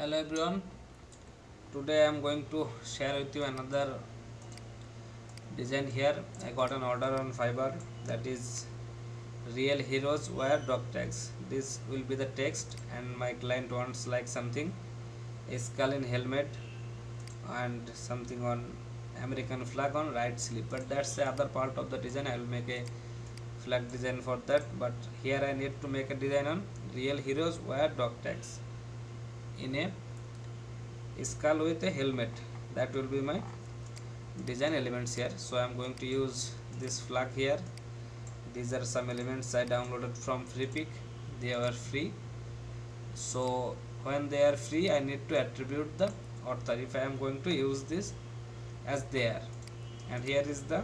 Hello everyone. Today I am going to share with you another design here. I got an order on Fiverr, that is real heroes wear dog tags. This will be the text, and my client wants like something a skull in helmet and something on American flag on right sleeve. But that's the other part of the design. I will make a flag design for that. But here I need to make a design on real heroes wear dog tags in a skull with a helmet. That will be my design elements here. So I am going to use this flag here. These are some elements I downloaded from freepik. They are free, so when they are free I need to attribute the author if I am going to use this as there. And here is the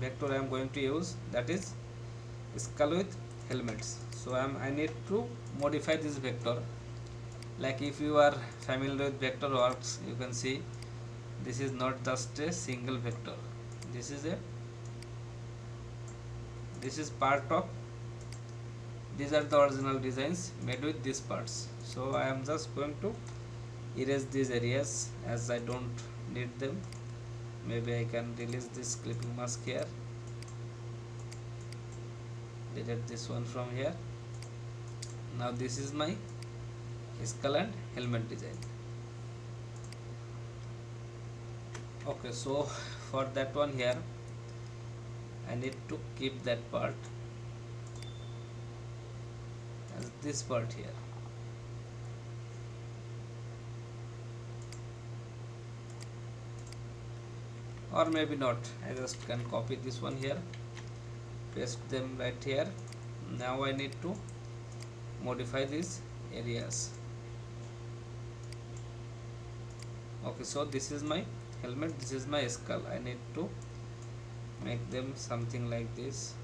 vector I am going to use, that is skull with helmets. So I need to modify this vector. Like if you are familiar with Vectorworks, you can see this is not just a single vector. This is a this is part of, these are the original designs made with these parts. So I am just going to erase these areas as I don't need them. Maybe I can release this clipping mask here, delete this one from here. Now this is my skull and helmet design. Okay, so for that one here I need to keep that part as this part here. Or maybe not, I just can copy this one here, paste them right here. Now I need to modify these areas. Okay, so this is my helmet, this is my skull. I need to make them something like this,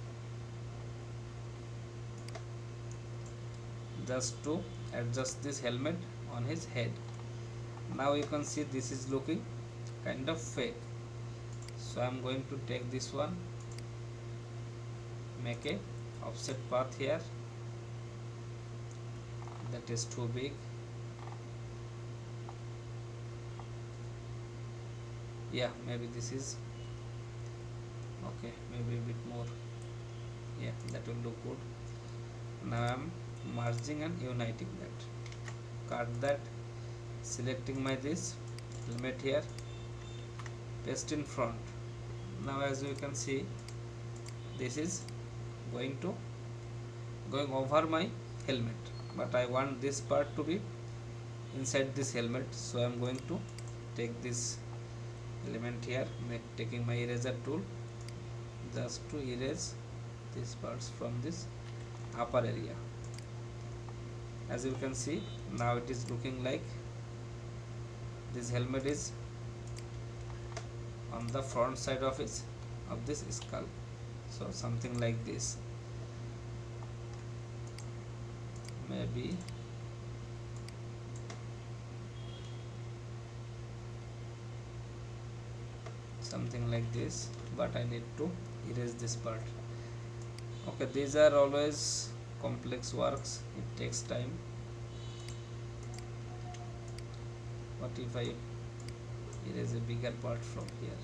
just to adjust this helmet on his head. Now you can see this is looking kind of fake. So I am going to take this one, make a offset path here, that is too big. Yeah, maybe this is okay, maybe a bit more. Yeah, that will look good. Now I am merging and uniting that. Cut that, selecting my this helmet here, paste in front. Now as you can see, this is going over my helmet, but I want this part to be inside this helmet. So I am going to take this element here, taking my eraser tool, just to erase these parts from this upper area. As you can see, now it is looking like this helmet is on the front side of this skull. So something like this, maybe something like this, but I need to erase this part. Okay, these are always complex works, it takes time. What if I erase a bigger part from here?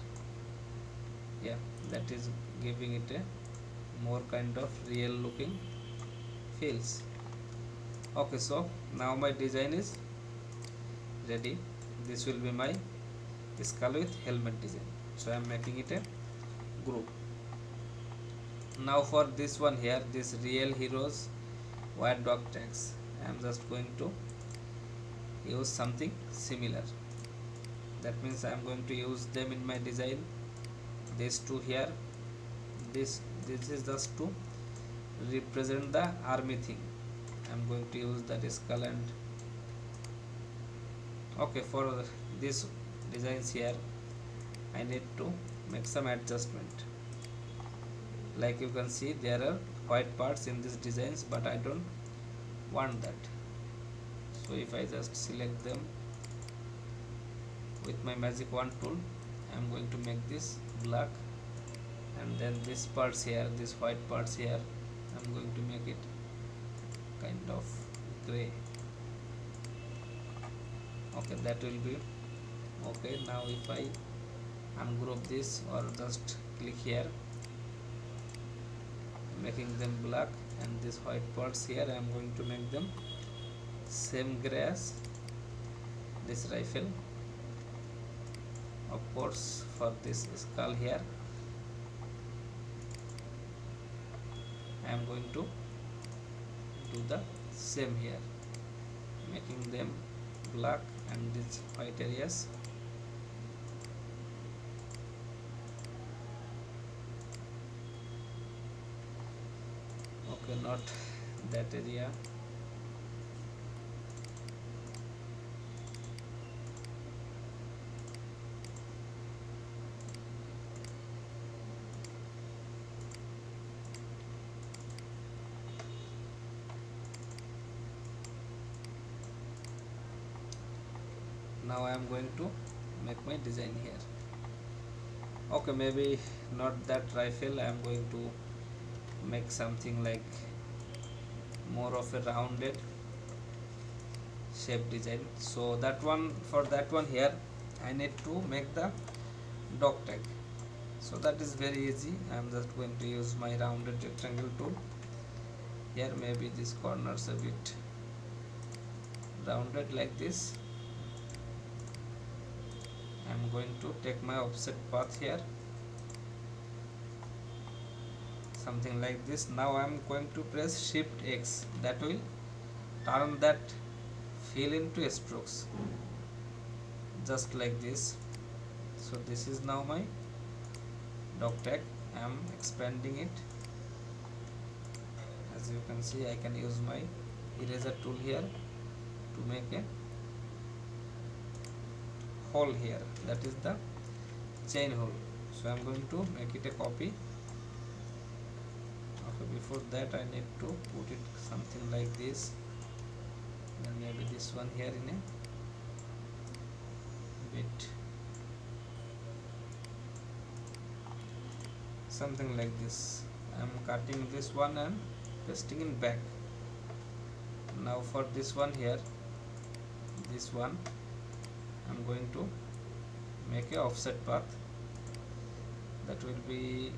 Yeah, that is giving it a more kind of real looking feels. Okay, so now my design is ready. This will be my skull with helmet design. So I am making it a group. Now for this one here, this real heroes wear dog tags, I am just going to use something similar. That means I am going to use them in my design. These two here, this is just to represent the army thing. I am going to use that skull. And okay, for this designs here I need to make some adjustment. Like you can see, there are white parts in these designs, but I don't want that. So if I just select them with my magic wand tool, I am going to make this black, and then this parts here, this white parts here, I am going to make it kind of gray. Okay, that will be okay. Now if I ungroup this or just click here, making them black, and these white parts here I am going to make them same gray as this rifle. Of course, for this skull here I am going to do the same here, making them black and these white areas. Okay, not that area. Now I am going to make my design here. Okay, maybe not that rifle. I am going to make something like more of a rounded shape design. So that one, for that one here I need to make the dog tag. So that is very easy. I am just going to use my rounded rectangle tool. Here maybe these corners a bit rounded like this. I am going to take my offset path here, something like this. Now I am going to press Shift X, that will turn that fill into strokes, just like this. So this is now my dog tag. I am expanding it. As you can see, I can use my eraser tool here to make a hole here, that is the chain hole. So I am going to make it a copy. Okay, before that I need to put it something like this, then maybe this one here in a bit, something like this. I am cutting this one and pasting in back. Now for this one here, this one I am going to make a offset path, that will be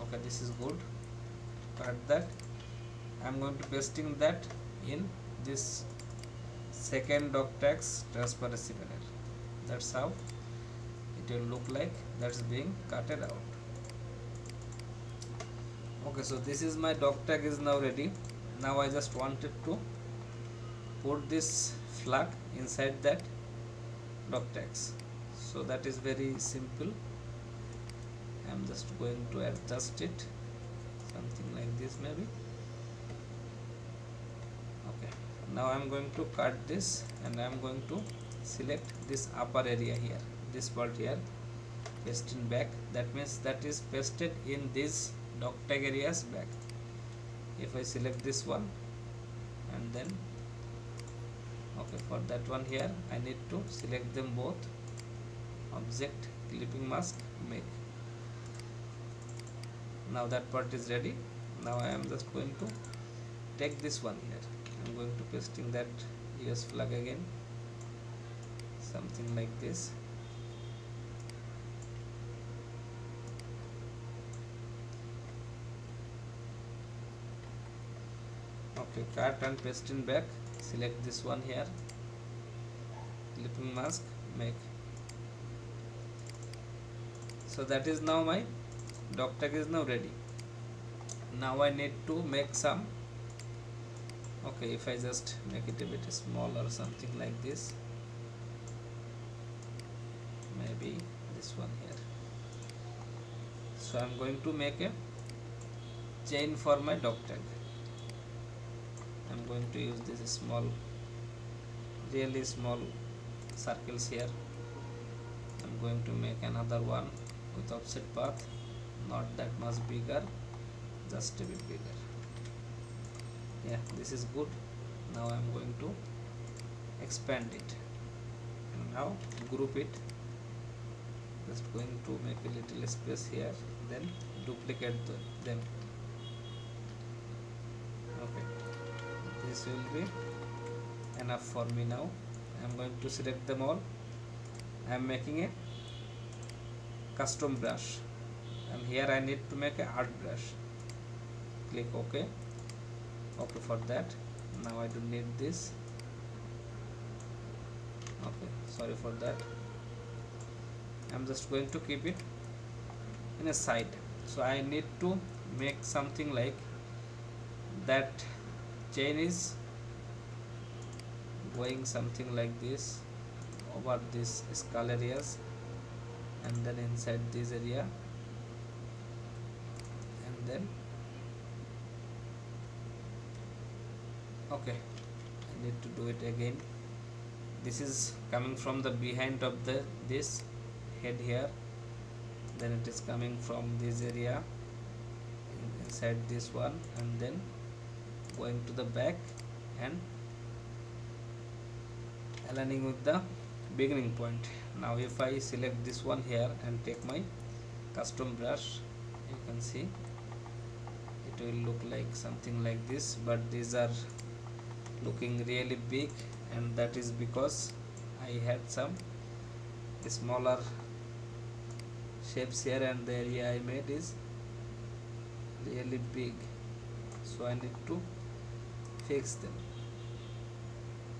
okay. This is good. Cut that. I am going to pasting that in this second dog tags transparency panel. That's how it will look like. That's being cutted out. Okay, so this is my dog tag is now ready. Now I just wanted to put this flag inside that dog tags. So that is very simple. I am just going to adjust it, something like this maybe. Okay, now I am going to cut this and I am going to select this upper area here, this part here, paste in back. That means that is pasted in this dog tag areas back. If I select this one and then okay, for that one here I need to select them both, object, clipping mask, make. Now that part is ready. Now I am just going to take this one here. I am going to pasting that US flag again, something like this. Okay, cut and paste in back. Select this one here, clipping mask, make. So that is now my dog tag is now ready. Now I need to make some. Okay, if I just make it a bit small or something like this, maybe this one here. So I am going to make a chain for my dog tag. I am going to use this small, really small circles here. I am going to make another one with offset path, not that much bigger, just a bit bigger. Yeah, this is good. Now I am going to expand it and now group it. Just going to make a little space here, then duplicate them. Okay, this will be enough for me now. I'm going to select them all. I'm making a custom brush, and here I need to make a art brush. Click OK. OK for that. Now I don't need this. Okay, sorry for that. I'm just going to keep it in a side. So I need to make something like that. Chain is going something like this over these skull areas, and then inside this area, and then okay, I need to do it again. This is coming from the behind of this head here, then it is coming from this area inside this one, and then going to the back and aligning with the beginning point. Now if I select this one here and take my custom brush, you can see it will look like something like this, but these are looking really big, and that is because I had some smaller shapes here, and the area I made is really big, so I need to fix them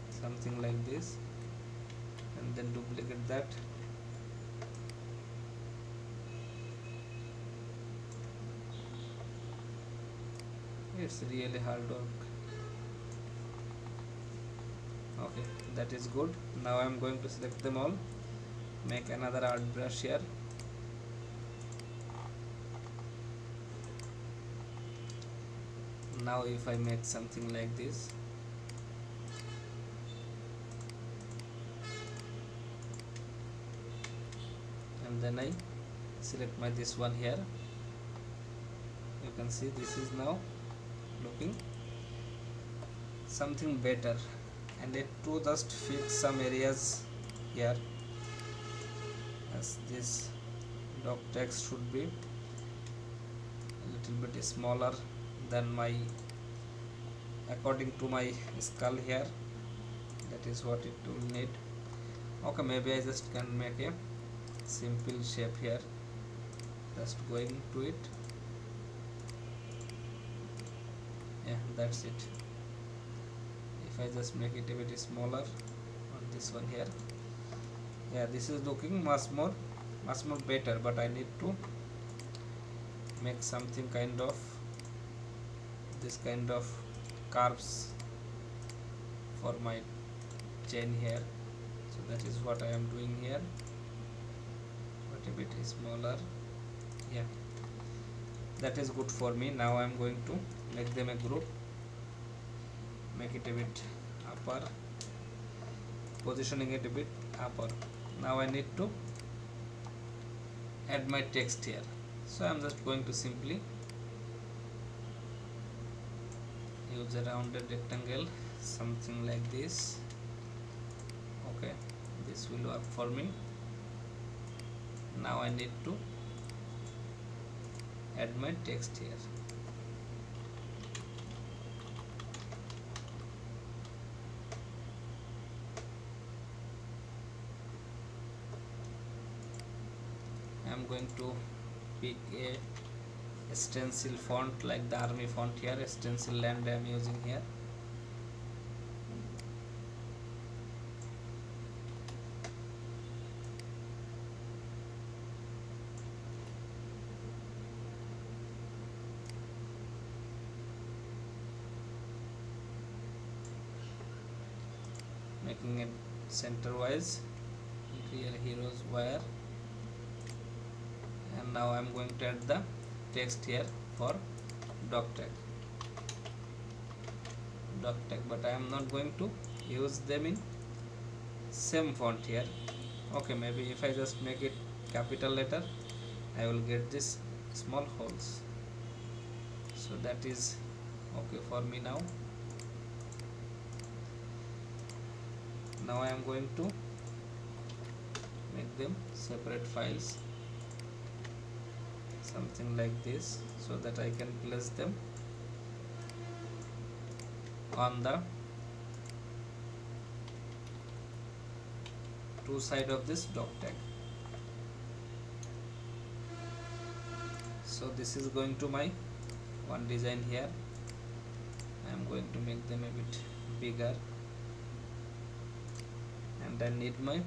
something like this, and then duplicate that. It's really hard work. Okay, that is good. Now I'm going to select them all, make another art brush here. Now if I make something like this, and then I select my this one here, you can see this is now looking something better, and it to just fix some areas here, as this dog text should be a little bit smaller than my according to my skull here. That is what it will need. Okay, maybe I just can make a simple shape here, just going to it. Yeah, that's it. If I just make it a bit smaller on this one here, yeah, this is looking much more better, but I need to make something kind of this kind of curves for my chain here, so that is what I am doing here, but a bit smaller. Yeah, that is good for me. Now I am going to make them a group, make it a bit upper, positioning it a bit upper. Now I need to add my text here, so I am just going to simply use a rounded rectangle, something like this. Okay, this will work for me. Now I need to add my text here. I am going to pick a stencil font like the army font here, stencil land I am using here. Making it center wise, real heroes wire, and now I am going to add the text here for dog tag, but I am not going to use them in same font here. Okay, maybe if I just make it capital letter, I will get this small holes, so that is okay for me. Now I am going to make them separate files, something like this, so that I can place them on the two side of this dock tag. So this is going to my one design here. I am going to make them a bit bigger, and I need my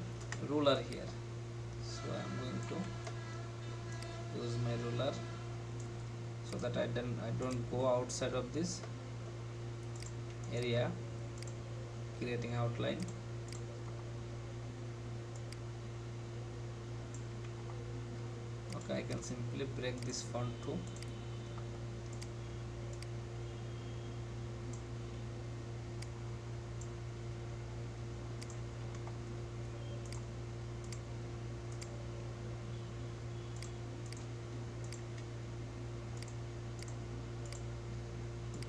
ruler here. So I am going to use my ruler so that I don't go outside of this area, creating outline. Okay, I can simply break this font too.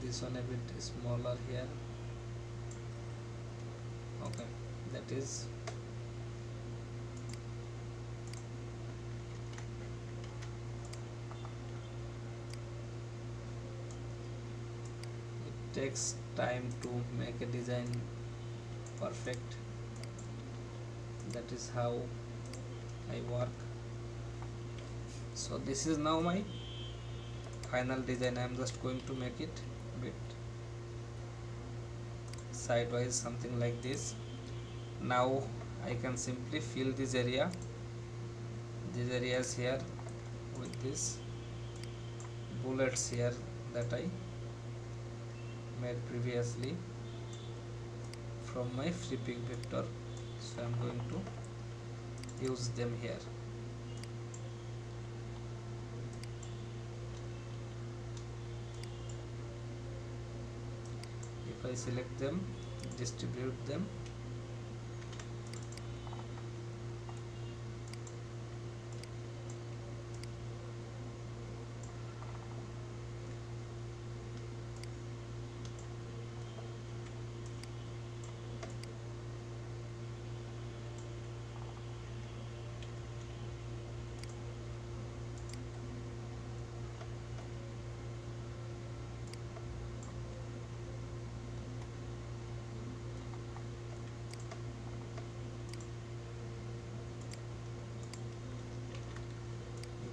This one a bit smaller here. Okay, that is it takes time to make a design perfect. That is how I work. So this is now my final design. I am just going to make it bit sideways, something like this. Now I can simply fill this area, these areas here, with this bullets here that I made previously from my free pick vector. So I am going to use them here. If I select them, distribute them,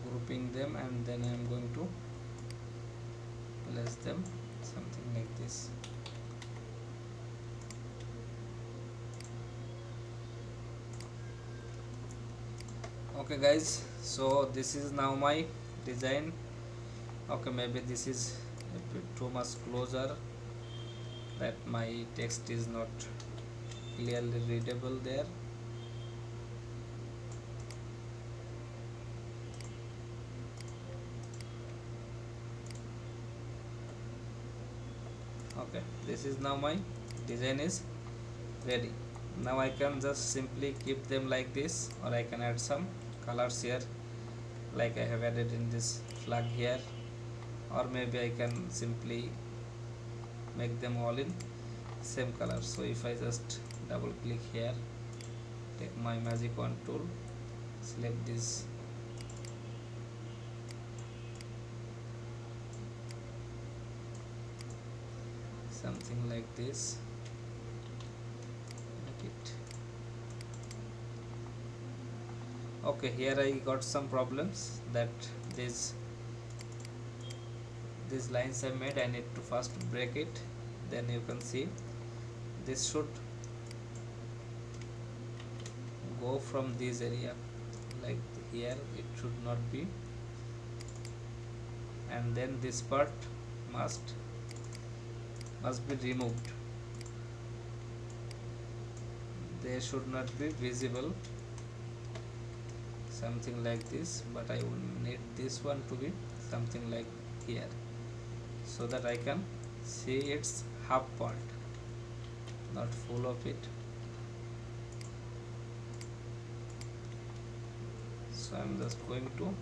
grouping them, and then I am going to place them something like this. Okay guys, so this is now my design. Okay, maybe this is a bit too much closer, that my text is not clearly readable there. Okay, this is now my design is ready. Now I can just simply keep them like this, or I can add some colors here, like I have added in this flag here, or maybe I can simply make them all in same color. So if I just double click here, take my magic wand tool, select this, something like this, make it. Okay, here I got some problems, that these lines I made, I need to first break it. Then you can see this should go from this area, like here it should not be, and then this part must be removed. They should not be visible, something like this, but I will need this one to be something like here, so that I can see its half part, not full of it. So I am just going to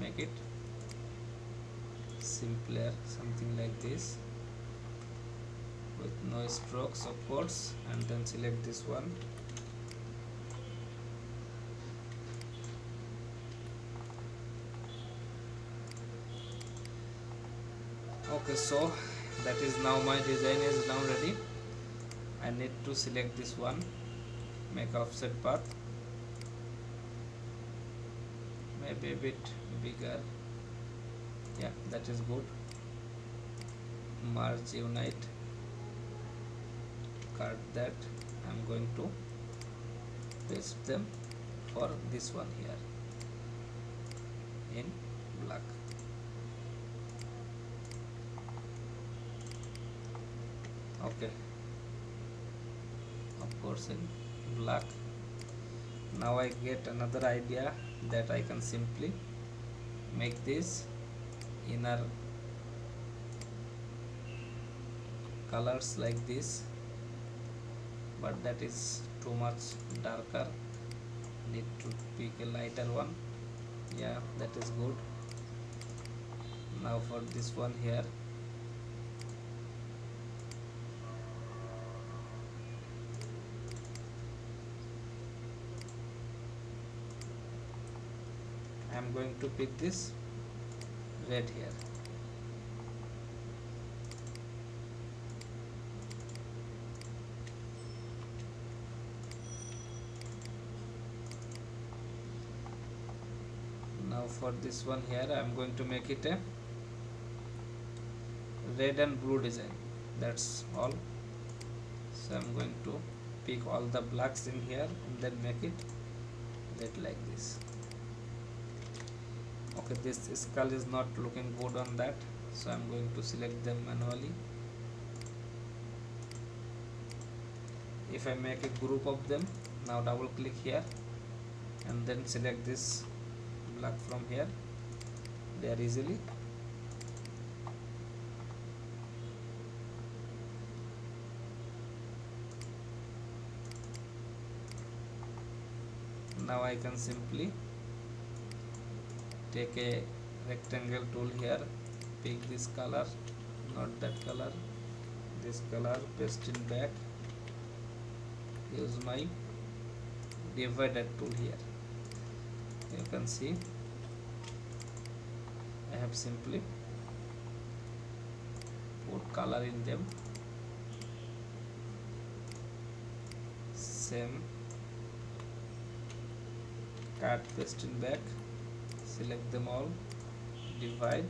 make it simpler, something like this, with no strokes of course, and then select this one. Okay, so that is now my design is now ready. I need to select this one, make offset path, maybe a bit bigger. Yeah, that is good. Merge, unite, cut that. I'm going to paste them for this one here in black. Okay, of course in black. Now I get another idea that I can simply make this inner colors like this, but that is too much darker. Need to pick a lighter one. Yeah, that is good. Now for this one here, I am going to pick this red here. Now for this one here, I am going to make it a red and blue design. That's all. So I am going to pick all the blacks in here and then make it red like this. Okay, this skull is not looking good on that, so I'm going to select them manually. If I make a group of them, now double click here and then select this black from here there easily. Now I can simply take a rectangle tool here, pick this color, not that color, this color, paste it back, use my divider tool here. You can see I have simply put color in them. Same, cut, paste in back, select them all, divide,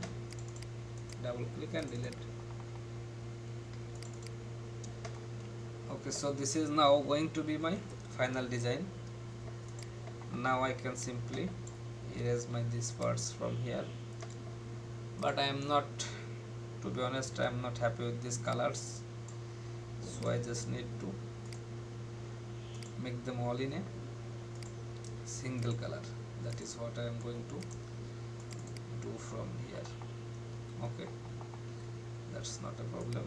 double click and delete. Okay, so this is now going to be my final design. Now I can simply erase my these parts from here, but I am not, to be honest, I am not happy with these colors, so I just need to make them all in a single color. That is what I am going to do from here. Okay, that's not a problem.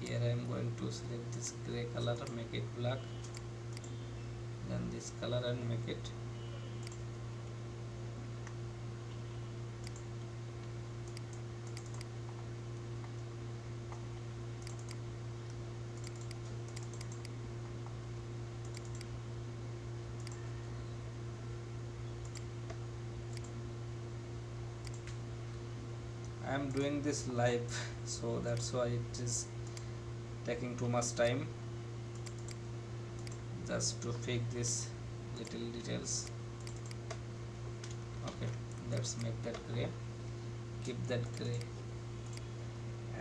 Here I am going to select this gray color, make it black, then this color and make it I am doing this live, so that's why it is taking too much time just to fix this little details. Okay, let's make that gray, keep that gray,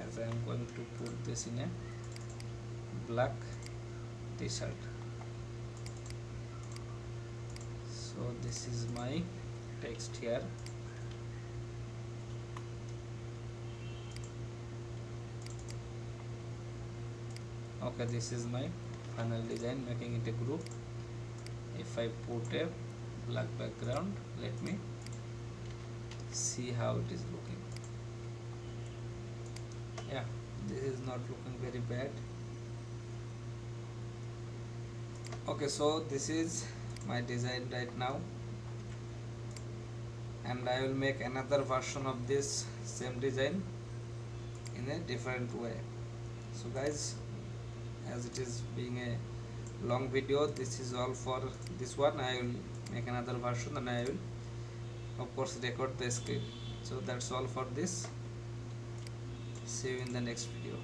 as I am going to put this in a black t-shirt. So this is my text here. Okay, this is my final design, making it a group. If I put a black background, let me see how it is looking. Yeah, this is not looking very bad. Okay, so this is my design right now, and I will make another version of this same design in a different way. So guys, as it is being a long video, this is all for this one. I will make another version and I will of course record the script. So that's all for this. See you in the next video.